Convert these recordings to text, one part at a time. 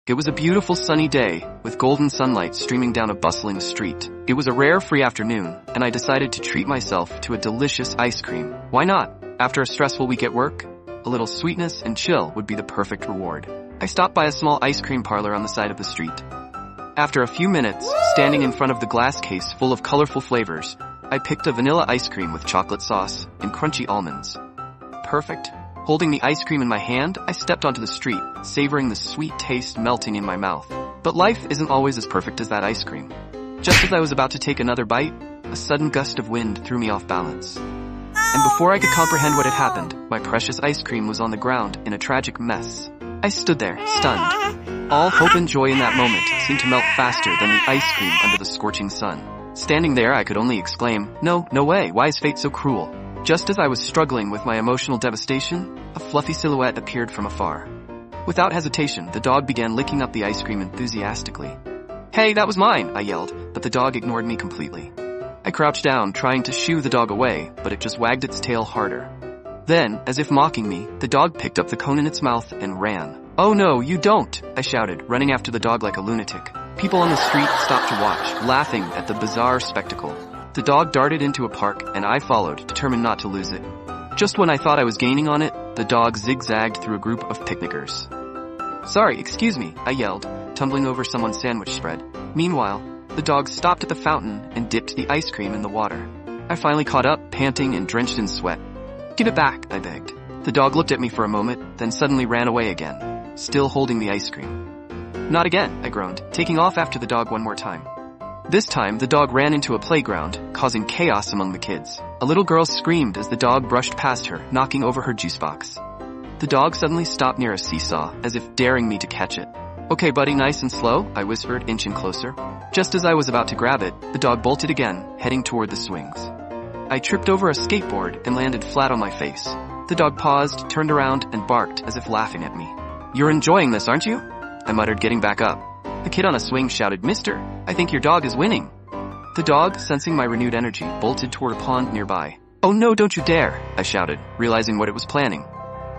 It was a beautiful sunny day, with golden sunlight streaming down a bustling street. It was a rare free afternoon, and I decided to treat myself to a delicious ice cream. Why not? After a stressful week at work, a little sweetness and chill would be the perfect reward. I stopped by a small ice cream parlor on the side of the street. After a few minutes, standing in front of the glass case full of colorful flavors, I picked a vanilla ice cream with chocolate sauce and crunchy almonds. Perfect. Holding the ice cream in my hand, I stepped onto the street, savoring the sweet taste melting in my mouth. But life isn't always as perfect as that ice cream. Just as I was about to take another bite, a sudden gust of wind threw me off balance. And before I could comprehend what had happened, my precious ice cream was on the ground in a tragic mess. I stood there, stunned. All hope and joy in that moment seemed to melt faster than the ice cream under the scorching sun. Standing there, I could only exclaim, no way, why is fate so cruel? Just as I was struggling with my emotional devastation, a fluffy silhouette appeared from afar. Without hesitation, the dog began licking up the ice cream enthusiastically. "Hey, that was mine," I yelled, but the dog ignored me completely. I crouched down, trying to shoo the dog away, but it just wagged its tail harder. Then, as if mocking me, the dog picked up the cone in its mouth and ran. "Oh no, you don't!" I shouted, running after the dog like a lunatic. People on the street stopped to watch, laughing at the bizarre spectacle. The dog darted into a park, and I followed, determined not to lose it. Just when I thought I was gaining on it, the dog zigzagged through a group of picnickers. "Sorry, excuse me," I yelled, tumbling over someone's sandwich spread. Meanwhile, the dog stopped at the fountain and dipped the ice cream in the water. I finally caught up, panting and drenched in sweat. "Give it back," I begged. The dog looked at me for a moment, then suddenly ran away again, still holding the ice cream. "Not again," I groaned, taking off after the dog one more time. This time, the dog ran into a playground, causing chaos among the kids. A little girl screamed as the dog brushed past her, knocking over her juice box. The dog suddenly stopped near a seesaw, as if daring me to catch it. "Okay, buddy, nice and slow," I whispered, inching closer. Just as I was about to grab it, the dog bolted again, heading toward the swings. I tripped over a skateboard and landed flat on my face. The dog paused, turned around, and barked, as if laughing at me. "You're enjoying this, aren't you?" I muttered, getting back up. The kid on a swing shouted, "Mister, I think your dog is winning." The dog, sensing my renewed energy, bolted toward a pond nearby. "Oh no, don't you dare," I shouted, realizing what it was planning.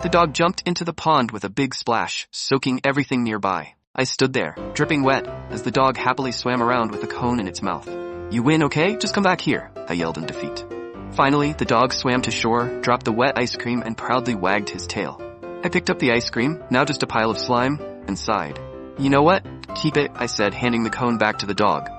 The dog jumped into the pond with a big splash, soaking everything nearby. I stood there, dripping wet, as the dog happily swam around with a cone in its mouth. "You win, okay? Just come back here," I yelled in defeat. Finally, the dog swam to shore, dropped the wet ice cream, and proudly wagged his tail. I picked up the ice cream, now just a pile of slime, and sighed. "You know what? Keep it," I said, handing the cone back to the dog.